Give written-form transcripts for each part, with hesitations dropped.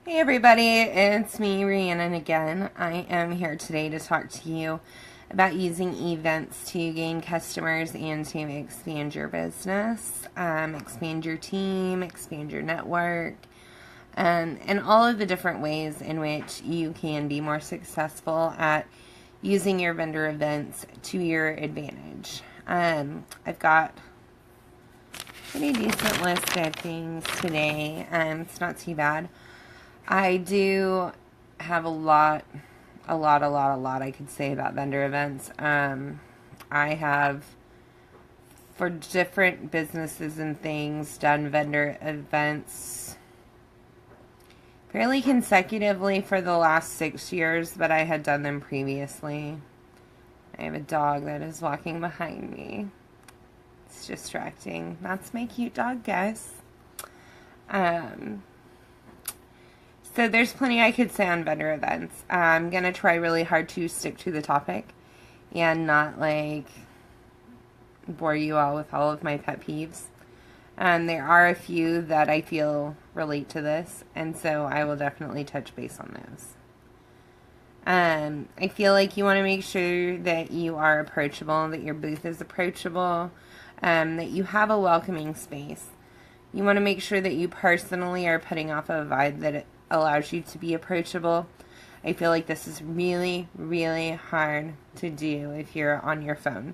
Hey everybody, it's me, Rhiannon again. I am here today to talk to you about using events to gain customers and to expand your business, expand your team, expand your network, and all of the different ways in which you can be more successful at using your vendor events to your advantage. I've got a pretty decent list of things today. It's not too bad. I do have a lot I could say about vendor events. I have, for different businesses and things, done vendor events fairly consecutively for the last 6 years, but I had done them previously. I have a dog that is walking behind me. It's distracting. That's my cute dog, guys. So there's plenty I could say on vendor events. I'm going to try really hard to stick to the topic and not bore you all with all of my pet peeves. There are a few that I feel relate to this, and so I will definitely touch base on those. I feel like you want to make sure that you are approachable, that your booth is approachable, that you have a welcoming space. You want to make sure that you personally are putting off a vibe that it allows you to be approachable. I feel like this is really, really hard to do if you're on your phone.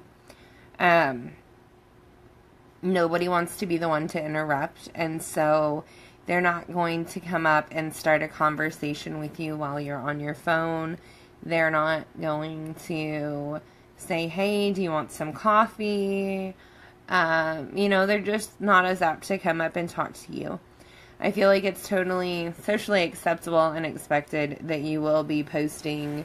Nobody wants to be the one to interrupt, and so they're not going to come up and start a conversation with you while you're on your phone. They're not going to say, hey, do you want some coffee? They're just not as apt to come up and talk to you. I feel like it's totally socially acceptable and expected that you will be posting,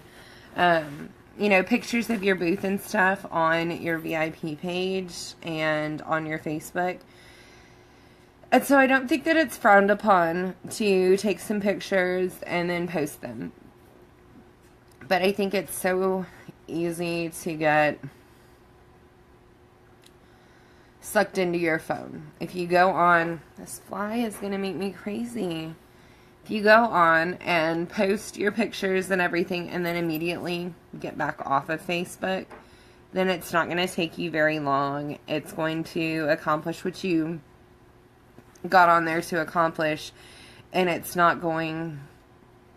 pictures of your booth and stuff on your VIP page and on your Facebook. And so I don't think that it's frowned upon to take some pictures and then post them. But I think it's so easy to get sucked into your phone. If you go on, this fly is going to make me crazy. If you go on and post your pictures and everything and then immediately get back off of Facebook, then it's not going to take you very long. It's going to accomplish what you got on there to accomplish, and it's not going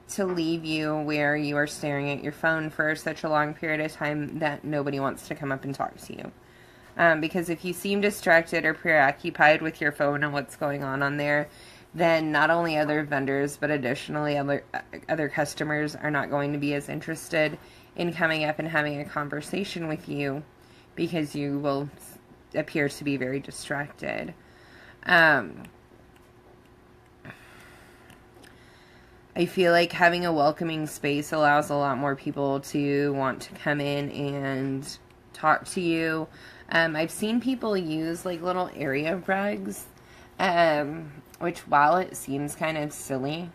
to leave you where you are staring at your phone for such a long period of time that nobody wants to come up and talk to you. Because if you seem distracted or preoccupied with your phone and what's going on there, then not only other vendors, but additionally other customers are not going to be as interested in coming up and having a conversation with you because you will appear to be very distracted. I feel like having a welcoming space allows a lot more people to want to come in and talk to you. I've seen people use little area rugs, which while it seems kind of silly,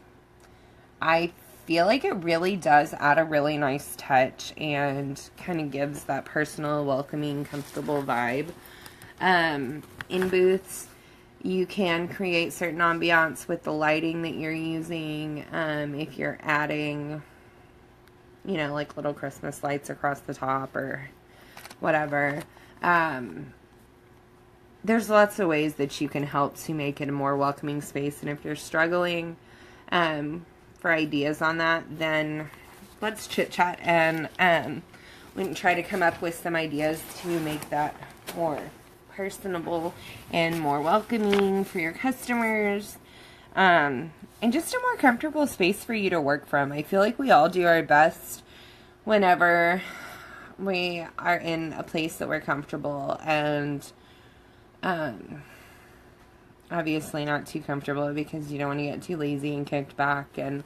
I feel like it really does add a really nice touch and kind of gives that personal, welcoming, comfortable vibe. In booths, you can create certain ambiance with the lighting that you're using. If you're adding, little Christmas lights across the top or whatever. There's lots of ways that you can help to make it a more welcoming space, and if you're struggling for ideas on that, then let's chit chat and we can try to come up with some ideas to make that more personable and more welcoming for your customers, and just a more comfortable space for you to work from. I feel like we all do our best whenever we are in a place that we're comfortable, and obviously not too comfortable because you don't want to get too lazy and kicked back and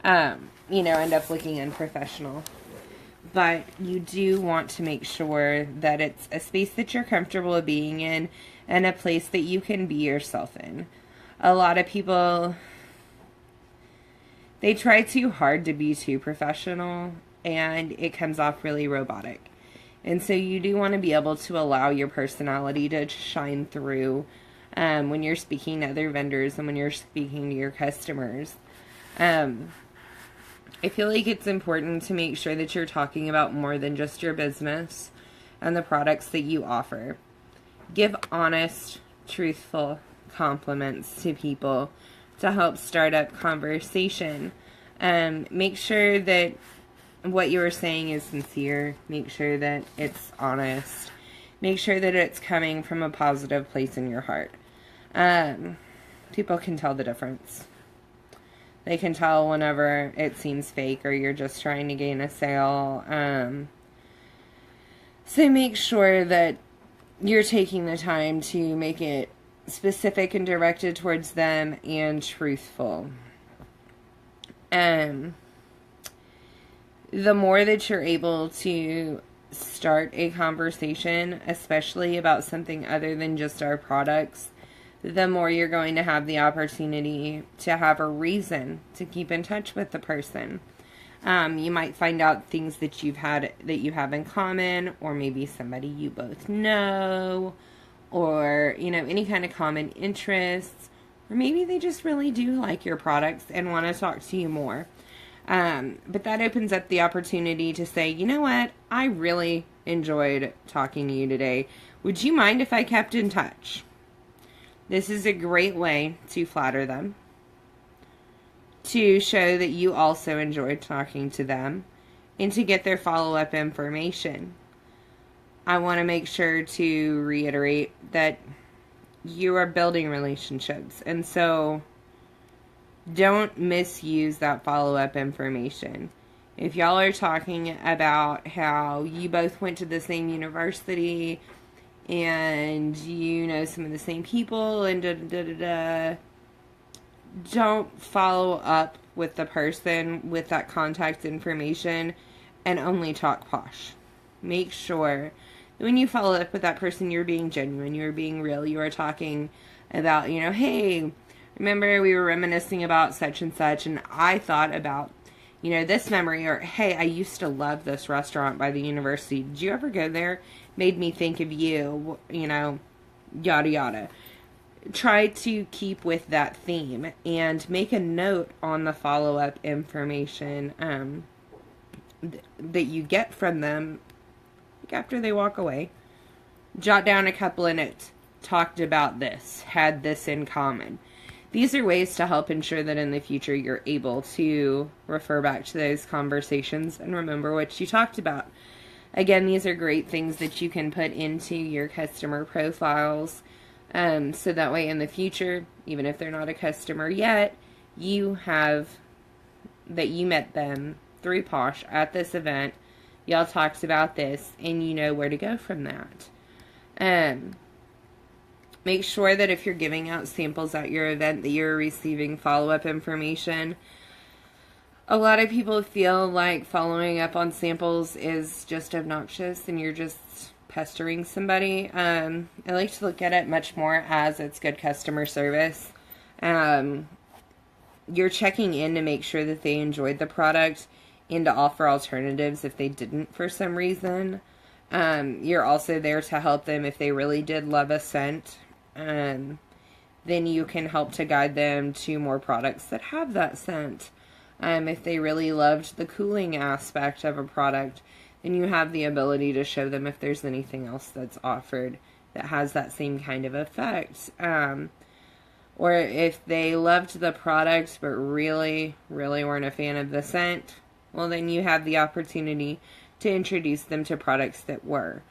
end up looking unprofessional. But you do want to make sure that it's a space that you're comfortable being in and a place that you can be yourself in. A lot of people, they try too hard to be too professional, and it comes off really robotic. And so you do want to be able to allow your personality to shine through when you're speaking to other vendors and when you're speaking to your customers. I feel like it's important to make sure that you're talking about more than just your business and the products that you offer. Give honest, truthful compliments to people to help start up conversation. Make sure that what you are saying is sincere. Make sure that it's honest. Make sure that it's coming from a positive place in your heart. People can tell the difference. They can tell whenever it seems fake or you're just trying to gain a sale. So make sure that you're taking the time to make it specific and directed towards them and truthful. The more that you're able to start a conversation, especially about something other than just our products, the more you're going to have the opportunity to have a reason to keep in touch with the person. You might find out things that you have in common, or maybe somebody you both know, or, any kind of common interests, or maybe they just really do like your products and want to talk to you more. But that opens up the opportunity to say, you know what, I really enjoyed talking to you today. Would you mind if I kept in touch? This is a great way to flatter them, to show that you also enjoyed talking to them, and to get their follow-up information. I want to make sure to reiterate that you are building relationships, and so don't misuse that follow-up information. If y'all are talking about how you both went to the same university and you know some of the same people and don't follow up with the person with that contact information and only talk posh. Make sure that when you follow up with that person, you're being genuine, you're being real, you are talking about, hey, remember we were reminiscing about such and such, and I thought about, this memory, or, hey, I used to love this restaurant by the university. Did you ever go there? Made me think of you, yada yada. Try to keep with that theme and make a note on the follow-up information that you get from them after they walk away. Jot down a couple of notes. Talked about this. Had this in common. These are ways to help ensure that in the future you're able to refer back to those conversations and remember what you talked about. Again, these are great things that you can put into your customer profiles. So that way in the future, even if they're not a customer yet, you have that you met them through Posh at this event. Y'all talked about this and you know where to go from that. Make sure that if you're giving out samples at your event that you're receiving follow-up information. A lot of people feel like following up on samples is just obnoxious and you're just pestering somebody. I like to look at it much more as it's good customer service. You're checking in to make sure that they enjoyed the product and to offer alternatives if they didn't for some reason. You're also there to help them if they really did love a scent. Then you can help to guide them to more products that have that scent. If they really loved the cooling aspect of a product, then you have the ability to show them if there's anything else that's offered that has that same kind of effect. Or if they loved the product but really, really weren't a fan of the scent, well, then you have the opportunity to introduce them to products that were.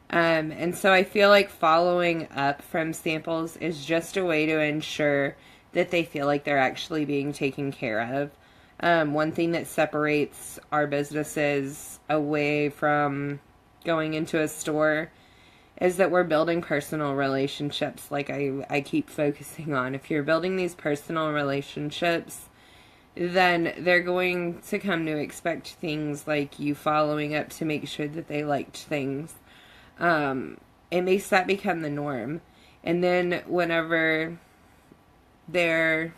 And so I feel like following up from samples is just a way to ensure that they feel like they're actually being taken care of. One thing that separates our businesses away from going into a store is that we're building personal relationships, like I keep focusing on. If you're building these personal relationships, then they're going to come to expect things like you following up to make sure that they liked things. It makes that become the norm. And then whenever they're,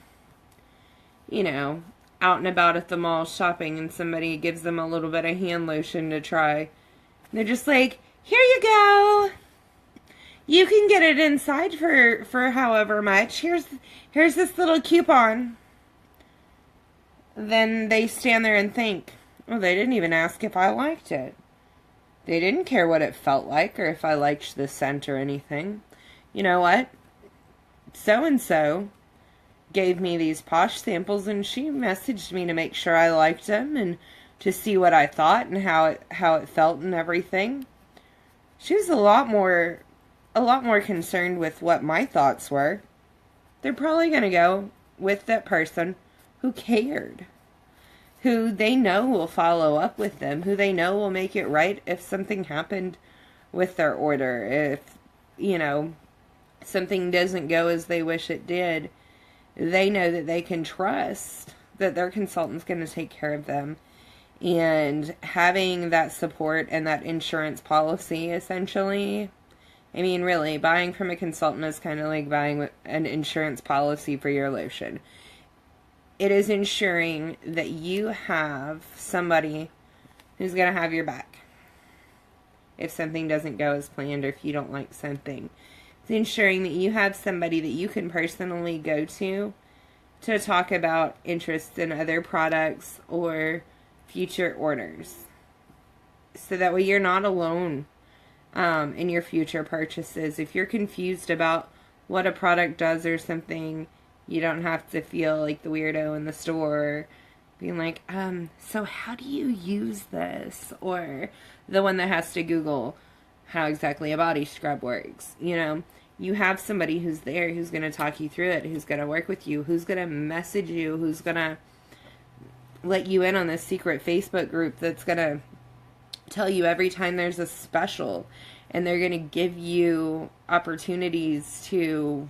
out and about at the mall shopping and somebody gives them a little bit of hand lotion to try, they're just like, here you go. You can get it inside for however much. Here's this little coupon. then they stand there and think, oh, they didn't even ask if I liked it. They didn't care what it felt like or if I liked the scent or anything. You know what? So-and-so gave me these Posh samples, and she messaged me to make sure I liked them and to see what I thought and how it felt and everything. She was a lot more concerned with what my thoughts were. They're probably going to go with that person who cared, who they know will follow up with them, who they know will make it right if something happened with their order, if, something doesn't go as they wish it did. They know that they can trust that their consultant's going to take care of them. And having that support and that insurance policy, essentially, I mean, really, buying from a consultant is kind of like buying an insurance policy for your lotion. It is ensuring that you have somebody who's going to have your back if something doesn't go as planned or if you don't like something. It's ensuring that you have somebody that you can personally go to talk about interest in other products or future orders. So that way you're not alone in your future purchases. If you're confused about what a product does or something, you don't have to feel like the weirdo in the store being like, so how do you use this? Or the one that has to Google how exactly a body scrub works. You have somebody who's there, who's going to talk you through it, who's going to work with you, who's going to message you, who's going to let you in on this secret Facebook group that's going to tell you every time there's a special, and they're going to give you opportunities to,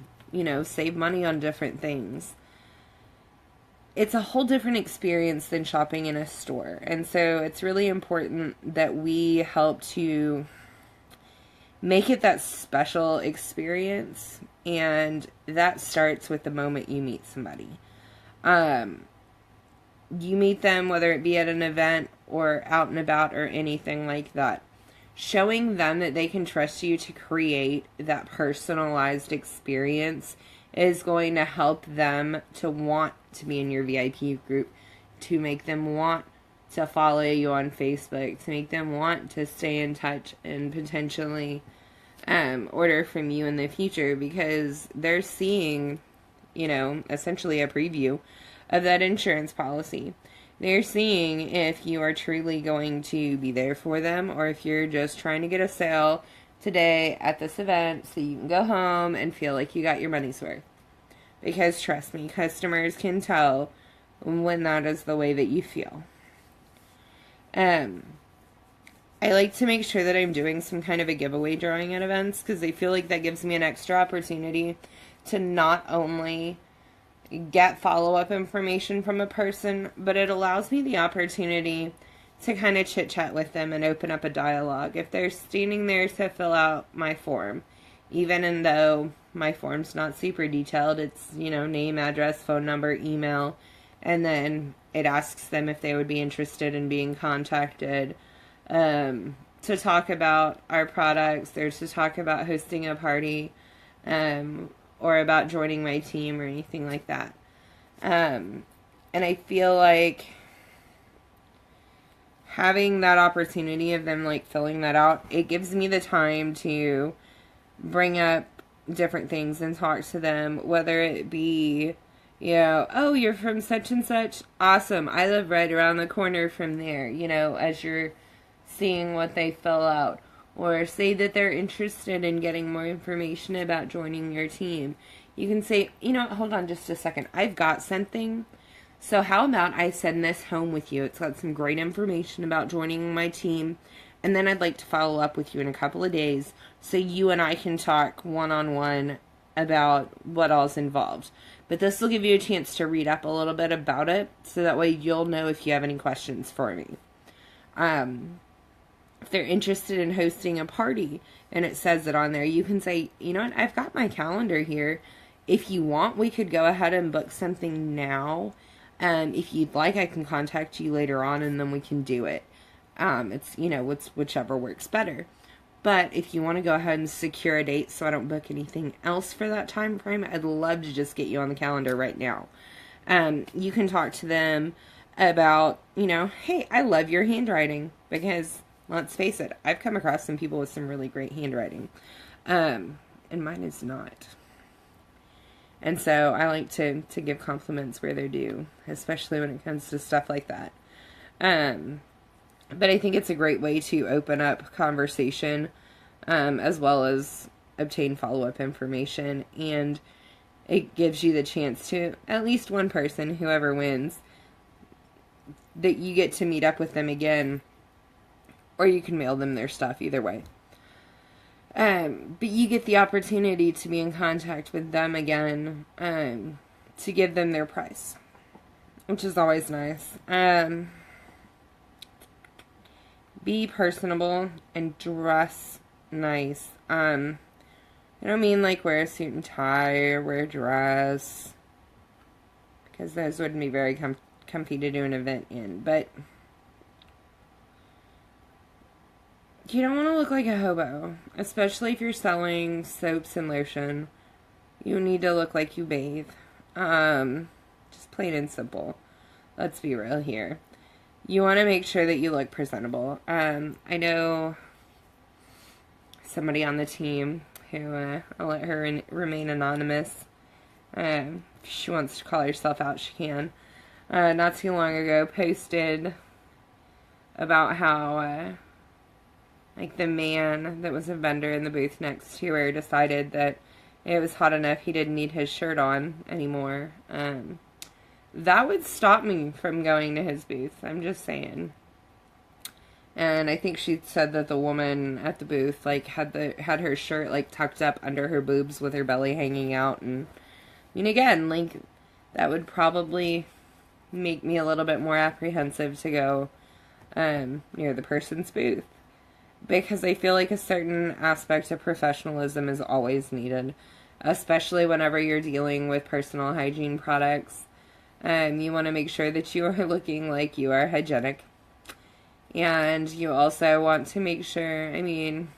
save money on different things. It's a whole different experience than shopping in a store. And so it's really important that we help to make it that special experience, and that starts with the moment you meet somebody. You meet them, whether it be at an event or out and about or anything like that. Showing them that they can trust you to create that personalized experience is going to help them to want to be in your VIP group, to make them want to follow you on Facebook, to make them want to stay in touch and potentially order from you in the future, because they're seeing, essentially a preview of that insurance policy. They're seeing if you are truly going to be there for them, or if you're just trying to get a sale today at this event so you can go home and feel like you got your money's worth. Because trust me, customers can tell when that is the way that you feel. I like to make sure that I'm doing some kind of a giveaway drawing at events, because I feel like that gives me an extra opportunity to not only get follow-up information from a person, but it allows me the opportunity to kind of chit-chat with them and open up a dialogue. If they're standing there to fill out my form, even though my form's not super detailed, it's, name, address, phone number, email, and then it asks them if they would be interested in being contacted to talk about our products, or to talk about hosting a party, or about joining my team or anything like that. And I feel like having that opportunity of them filling that out, it gives me the time to bring up different things and talk to them, whether it be, oh, you're from such and such, awesome, I live right around the corner from there, as you're seeing what they fill out. Or say that they're interested in getting more information about joining your team. You can say, hold on just a second. I've got something. So how about I send this home with you? It's got some great information about joining my team. And then I'd like to follow up with you in a couple of days so you and I can talk one-on-one about what all's involved. But this will give you a chance to read up a little bit about it, so that way you'll know if you have any questions for me. If they're interested in hosting a party and it says it on there, you can say, what, I've got my calendar here. If you want, we could go ahead and book something now. If you'd like, I can contact you later on and then we can do it. It's, whichever works better. But if you want to go ahead and secure a date so I don't book anything else for that time frame, I'd love to just get you on the calendar right now. You can talk to them about, hey, I love your handwriting, because let's face it, I've come across some people with some really great handwriting, and mine is not. And so I like to give compliments where they're due, especially when it comes to stuff like that. But I think it's a great way to open up conversation, as well as obtain follow-up information, and it gives you the chance to, at least one person, whoever wins, that you get to meet up with them again, or you can mail them their stuff, either way. But you get the opportunity to be in contact with them again, to give them their price, which is always nice. Be personable and dress nice. I don't mean like wear a suit and tie or wear a dress, because those wouldn't be very comfy to do an event in, but you don't want to look like a hobo, especially if you're selling soaps and lotion. You need to look like you bathe. Just plain and simple. Let's be real here. You want to make sure that you look presentable. I know somebody on the team who, I'll let her remain anonymous. If she wants to call herself out, she can. Not too long ago, posted about how, like, the man that was a vendor in the booth next to her decided that it was hot enough he didn't need his shirt on anymore. That would stop me from going to his booth. I'm just saying. And I think she said that the woman at the booth, like, had her shirt, like, tucked up under her boobs with her belly hanging out. And, I mean, again, like, that would probably make me a little bit more apprehensive to go near the person's booth. Because I feel like a certain aspect of professionalism is always needed, especially whenever you're dealing with personal hygiene products. You want to make sure that you are looking like you are hygienic. And you also want to make sure, I mean,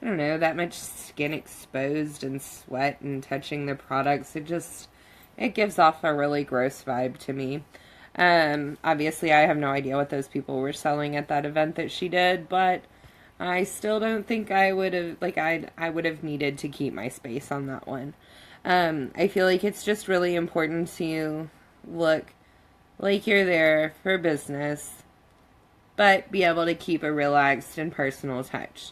I don't know, that much skin exposed and sweat and touching the products, it gives off a really gross vibe to me. Obviously I have no idea what those people were selling at that event that she did, but I still don't think I would have, like, I would have needed to keep my space on that one. I feel like it's just really important to look like you're there for business, but be able to keep a relaxed and personal touch.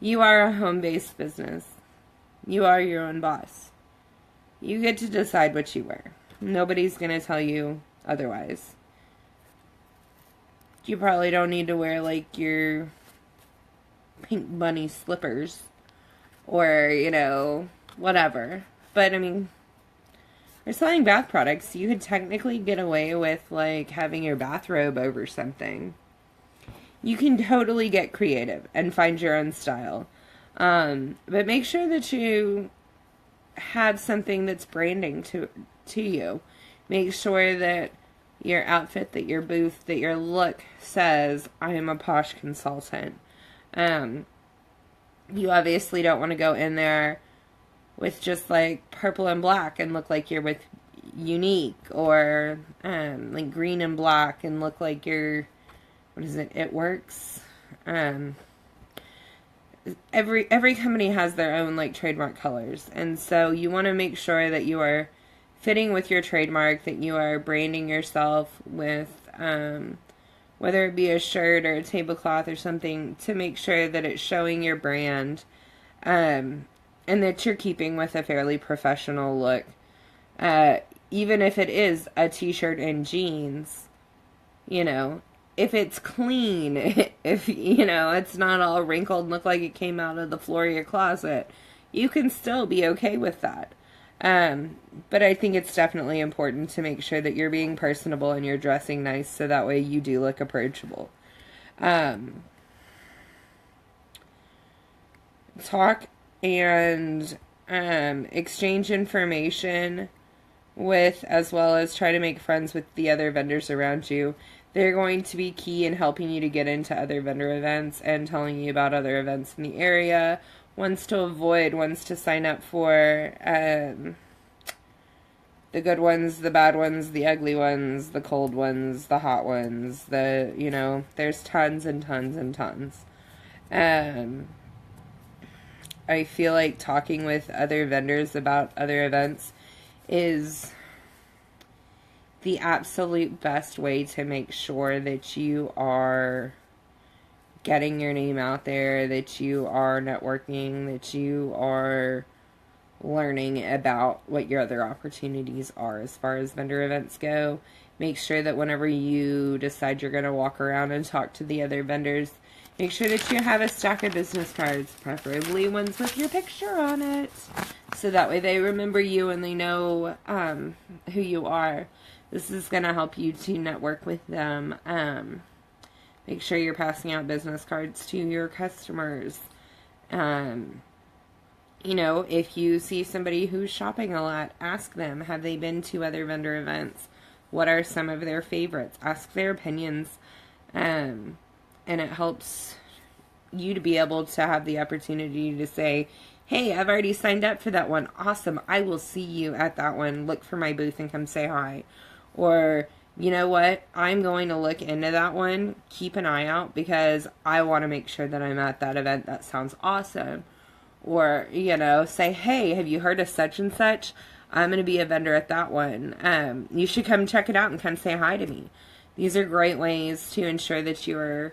You are a home-based business. You are your own boss. You get to decide what you wear. Nobody's going to tell you otherwise. You probably don't need to wear, like, your pink bunny slippers or, whatever. But, I mean, we're selling bath products. You could technically get away with, like, having your bathrobe over something. You can totally get creative and find your own style. But make sure that you have something that's branding to you. Make sure that your outfit, that your booth, that your look says, I am a posh consultant. You obviously don't want to go in there with just, like, purple and black and look like you're with Unique, or like green and black and look like you're, what is it, It Works. Every company has their own, like, trademark colors, and so you want to make sure that you are fitting with your trademark, that you are branding yourself with, whether it be a shirt or a tablecloth or something, to make sure that it's showing your brand, and that you're keeping with a fairly professional look. Even if it is a t-shirt and jeans, if it's clean, if, it's not all wrinkled and look like it came out of the floor of your closet, you can still be okay with that. But I think it's definitely important to make sure that you're being personable and you're dressing nice, so that way you do look approachable. Talk and exchange information with, as well as try to make friends with the other vendors around you. They're going to be key in helping you to get into other vendor events and telling you about other events in the area, ones to avoid, ones to sign up for. They're The good ones, the bad ones, the ugly ones, the cold ones, the hot ones, there's tons and tons and tons. I feel like talking with other vendors about other events is the absolute best way to make sure that you are getting your name out there, that you are networking, that you are learning about what your other opportunities are as far as vendor events go. Make sure that whenever you decide you're going to walk around and talk to the other vendors, make sure that you have a stack of business cards, preferably ones with your picture on it, so that way they remember you and they know who you are. This is going to help you to network with them. Make sure you're passing out business cards to your customers. If you see somebody who's shopping a lot, ask them, have they been to other vendor events? What are some of their favorites? Ask their opinions. And it helps you to be able to have the opportunity to say, hey, I've already signed up for that one. Awesome. I will see you at that one. Look for my booth and come say hi. Or, you know what? I'm going to look into that one. Keep an eye out because I want to make sure that I'm at that event. That sounds awesome. Or, say, hey, have you heard of such and such? I'm going to be a vendor at that one. You should come check it out and come say hi to me. These are great ways to ensure that you're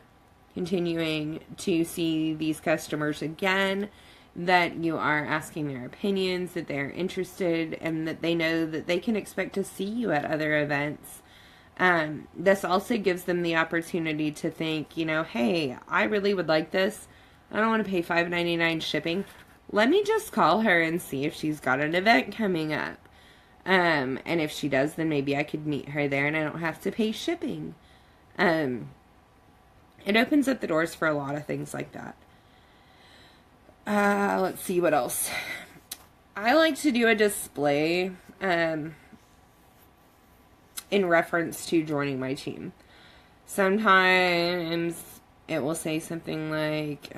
continuing to see these customers again, that you are asking their opinions, that they're interested, and that they know that they can expect to see you at other events. This also gives them the opportunity to think, hey, I really would like this. I don't want to pay $5.99 shipping. Let me just call her and see if she's got an event coming up. And if she does, then maybe I could meet her there and I don't have to pay shipping. It opens up the doors for a lot of things like that. Let's see what else. I like to do a display in reference to joining my team. Sometimes it will say something like,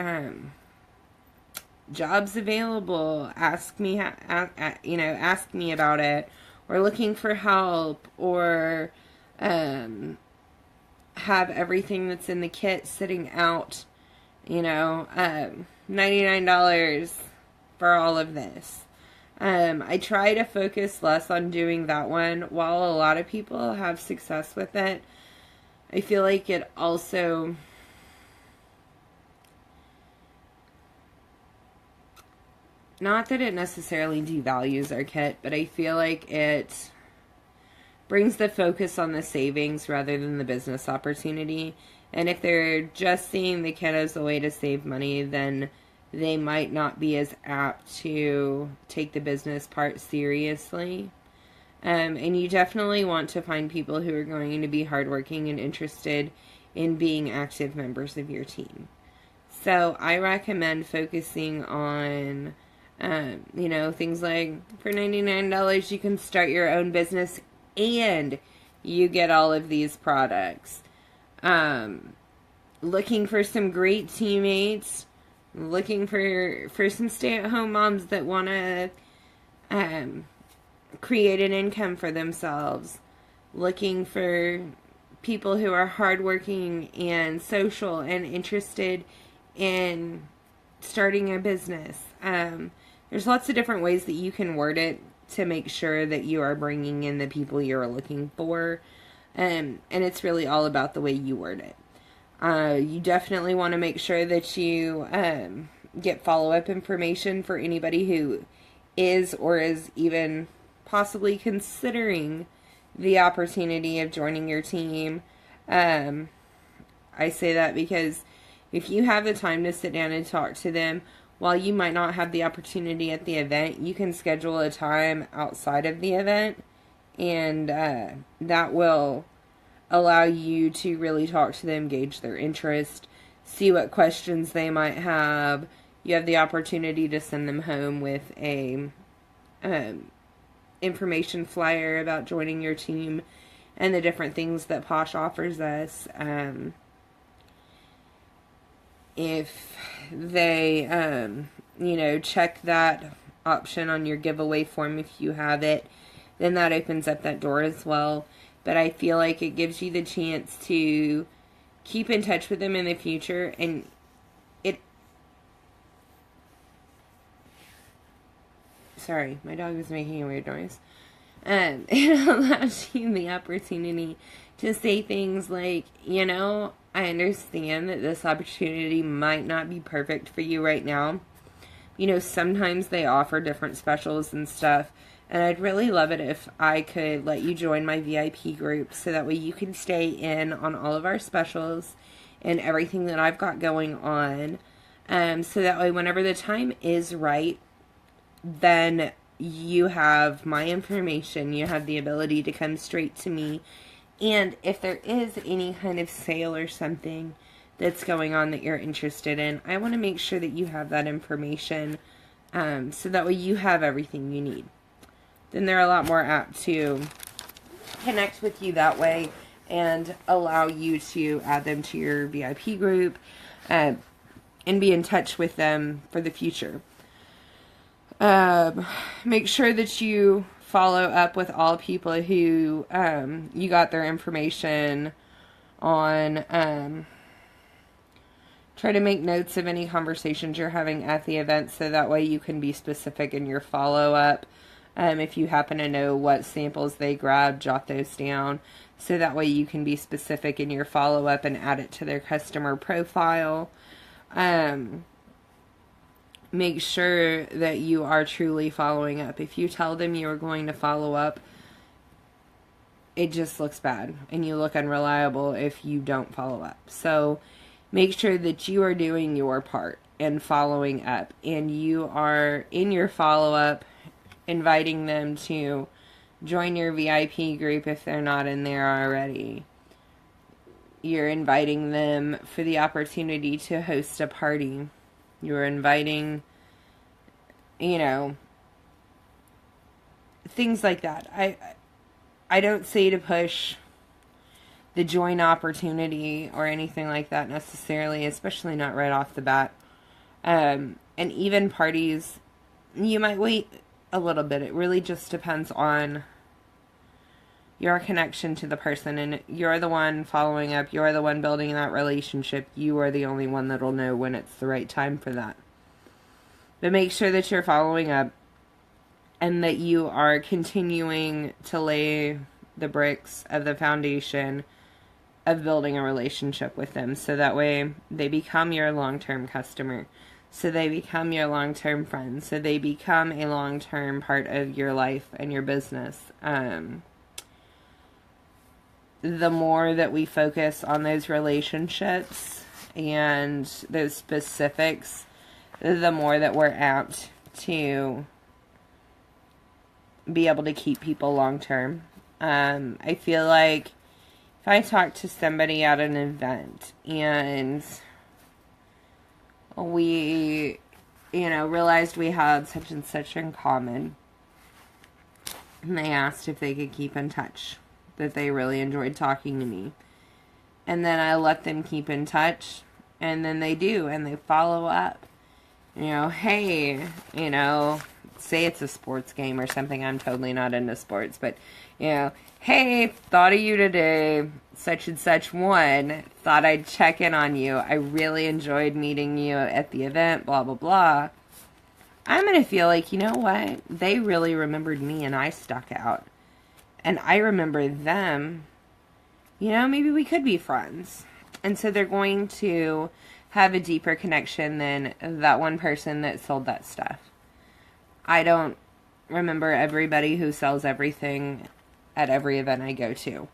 jobs available, ask me about it, or looking for help, or have everything that's in the kit sitting out, $99 for all of this. I try to focus less on doing that one. While a lot of people have success with it, I feel like it also not that it necessarily devalues our kit, but I feel like it brings the focus on the savings rather than the business opportunity. And if they're just seeing the kit as a way to save money, then they might not be as apt to take the business part seriously. And you definitely want to find people who are going to be hardworking and interested in being active members of your team. So I recommend focusing on things like for $99 you can start your own business and you get all of these products. Looking for some great teammates, looking for some stay-at-home moms that want to create an income for themselves, looking for people who are hardworking and social and interested in starting a business. There's lots of different ways that you can word it to make sure that you are bringing in the people you're looking for. And it's really all about the way you word it. You definitely want to make sure that you get follow-up information for anybody who is or is even possibly considering the opportunity of joining your team. I say that because if you have the time to sit down and talk to them, while you might not have the opportunity at the event, you can schedule a time outside of the event, and that will allow you to really talk to them, gauge their interest, see what questions they might have. You have the opportunity to send them home with a information flyer about joining your team and the different things that Posh offers us. If they, check that option on your giveaway form if you have it, then that opens up that door as well. But I feel like it gives you the chance to keep in touch with them in the future, and sorry, my dog was making a weird noise. It allows you the opportunity to say things like, I understand that this opportunity might not be perfect for you right now. Sometimes they offer different specials and stuff, and I'd really love it if I could let you join my VIP group so that way you can stay in on all of our specials and everything that I've got going on. So that way whenever the time is right, then you have my information, you have the ability to come straight to me, and if there is any kind of sale or something that's going on that you're interested in, I want to make sure that you have that information, so that way you have everything you need. Then they're a lot more apt to connect with you that way and allow you to add them to your VIP group, and be in touch with them for the future. Make sure that you follow up with all people who you got their information on. Try to make notes of any conversations you're having at the event so that way you can be specific in your follow-up. If you happen to know what samples they grabbed, jot those down so that way you can be specific in your follow-up and add it to their customer profile. Make sure that you are truly following up. If you tell them you are going to follow up, it just looks bad and you look unreliable if you don't follow up. So make sure that you are doing your part and following up, and you are in your follow-up inviting them to join your VIP group if they're not in there already. You're inviting them for the opportunity to host a party. You're inviting, things like that. I don't say to push the join opportunity or anything like that necessarily, especially not right off the bat. And even parties, you might wait a little bit. It really just depends on your connection to the person, and you're the one following up, you're the one building that relationship, you are the only one that'll know when it's the right time for that. But make sure that you're following up and that you are continuing to lay the bricks of the foundation of building a relationship with them, so that way they become your long-term customer, so they become your long-term friend, so they become a long-term part of your life and your business. The more that we focus on those relationships and those specifics, the more that we're apt to be able to keep people long term. I feel like if I talk to somebody at an event and we, realized we had such and such in common, and they asked if they could keep in touch, that they really enjoyed talking to me. And then I let them keep in touch, and then they do, and they follow up. Hey, say it's a sports game or something. I'm totally not into sports, but, hey, thought of you today, such and such won. Thought I'd check in on you. I really enjoyed meeting you at the event, blah, blah, blah. I'm going to feel like, you know what? They really remembered me and I stuck out. And I remember them, maybe we could be friends. And so they're going to have a deeper connection than that one person that sold that stuff. I don't remember everybody who sells everything at every event I go to.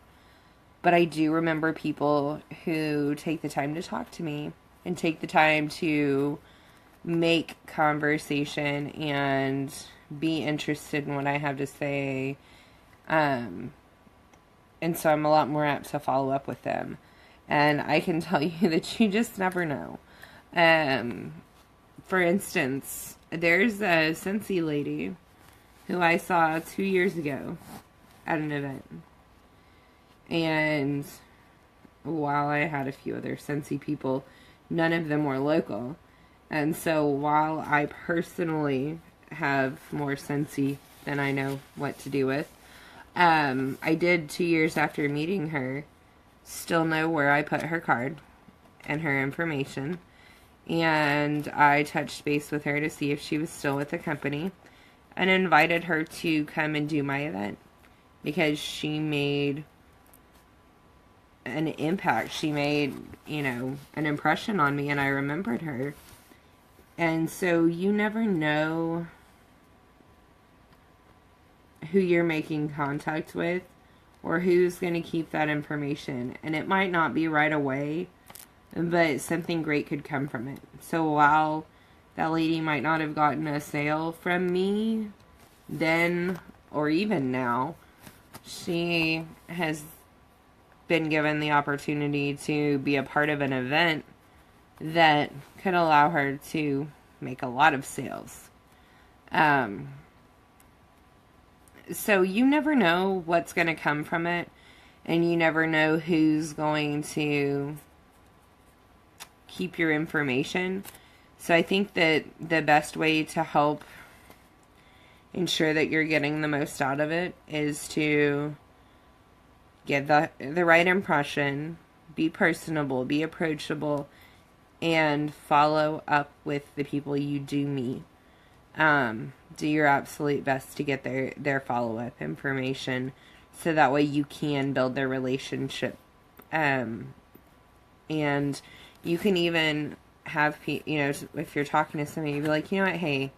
But I do remember people who take the time to talk to me and take the time to make conversation and be interested in what I have to say. And so I'm a lot more apt to follow up with them. And I can tell you that you just never know. For instance, there's a Scentsy lady who I saw 2 years ago at an event. And while I had a few other Scentsy people, none of them were local. And so while I personally have more Scentsy than I know what to do with, I did 2 years after meeting her still know where I put her card and her information. And I touched base with her to see if she was still with the company and invited her to come and do my event because she made an impact. She made, an impression on me, and I remembered her. And so you never know who you're making contact with or who's going to keep that information. And it might not be right away, but something great could come from it. So while that lady might not have gotten a sale from me then or even now, she has been given the opportunity to be a part of an event that could allow her to make a lot of sales. So you never know what's going to come from it, and you never know who's going to keep your information. So I think that the best way to help ensure that you're getting the most out of it is to get the right impression, be personable, be approachable, and follow up with the people you do meet. Do your absolute best to get their follow-up information so that way you can build their relationship. And you can even have, if you're talking to somebody, you'd be like, you know what, hey,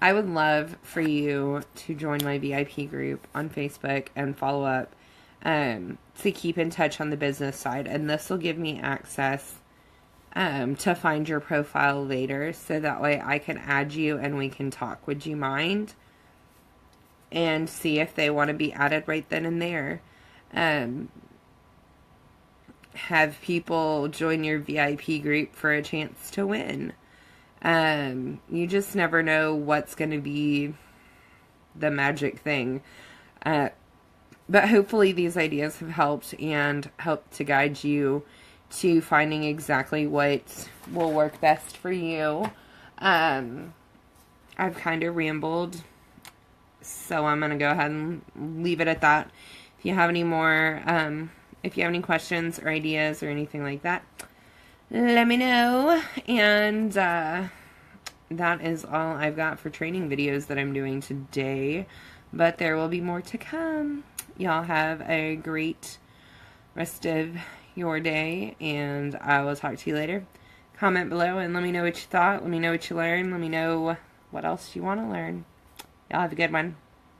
I would love for you to join my VIP group on Facebook and follow up to keep in touch on the business side. And this will give me access to find your profile later so that way I can add you and we can talk. Would you mind? And see if they want to be added right then and there. Have people join your VIP group for a chance to win. You just never know what's going to be the magic thing. But hopefully these ideas have helped and helped to guide you to finding exactly what will work best for you. I've kind of rambled, so I'm going to go ahead and leave it at that. If you have any more, if you have any questions or ideas or anything like that, let me know. And that is all I've got for training videos that I'm doing today, but there will be more to come. Y'all have a great rest of your day, and I will talk to you later. Comment below and let me know what you thought. Let me know what you learned. Let me know what else you want to learn. Y'all have a good one.